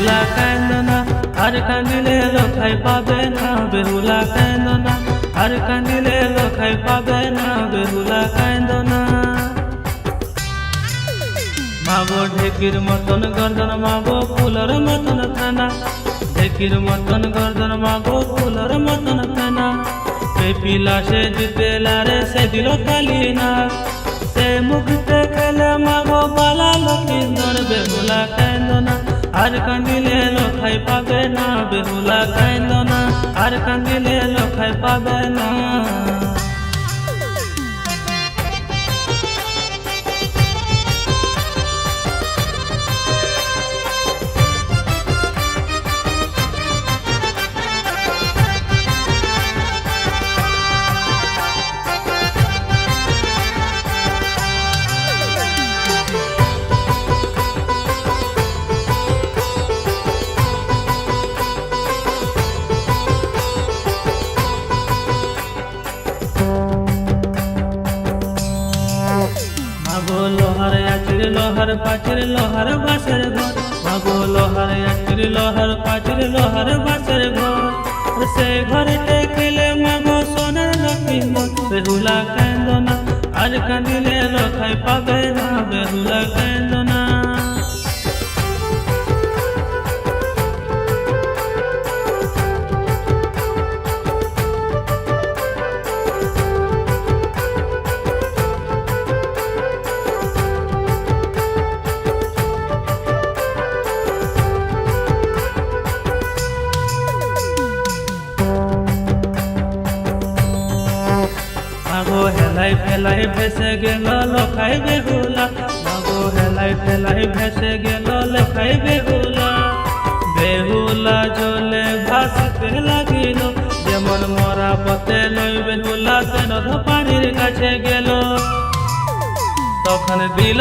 বেহুলা কান্দনা আর কান্দিলে লখাই পাবে না, বেহুলা কান্দনা আর কান্দিলে লখাই পাবে না, বেহুলা কান্দনা। মাগো ঢেকির মতন গর্দন মাগো ফুলের মতন থানা, ঢেকির মতন গর্দন মাগো ফুলের মতন থানা। পেপিলা সে জিতেলা রে সে দিল কালি না, সে মুখতে খেলে মাগো বালা লক্ষিন্দর, বেহুলা কান্দনা আর কান্দিলে লখাই পাবে না, বেহুলা কান্দনা আর কান্দিলে লখাই পাবে না। মাগো লোহার আচির লোহার পাচির লোহার বাসের ঘর, মাগো লোহার আচির লোহার পাচির লোহার বাসের ঘর। সে ঘরেতে খেলে মাগো সোনার লক্ষ্মীন্দর, বেহুলা কান্দনা আর কান্দিলে লখাই পাবে না, বেহুলা কান্দনা। মাগো হেলাই ফেলাই ভেসে গেল লখাই বেহুলা, মাগো হেলাই ফেলাই ভেসে গেল লখাই বেহুলা। বেহুলা জলে ভাসতে লাগিল, যেমন মরা পথে লই বেহুলা তেন পানির কাছে গেল। তখন দিল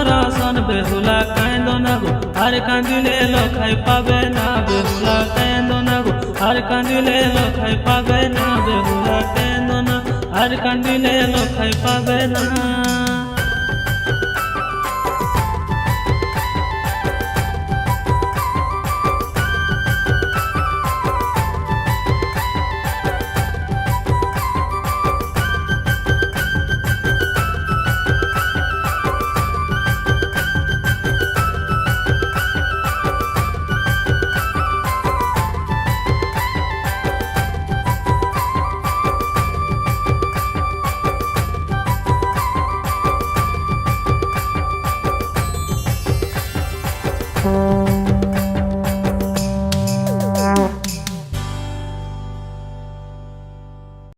দর্শন বেহুলা কান্দনা গো আর কান্দিলে লখাই পাবে না, বেহুলা কান্দনা গো আর কান্দিলে লখাই পাবে না, বেহুলা কান্দনা আর কান্দিলে লখাই পাবে না।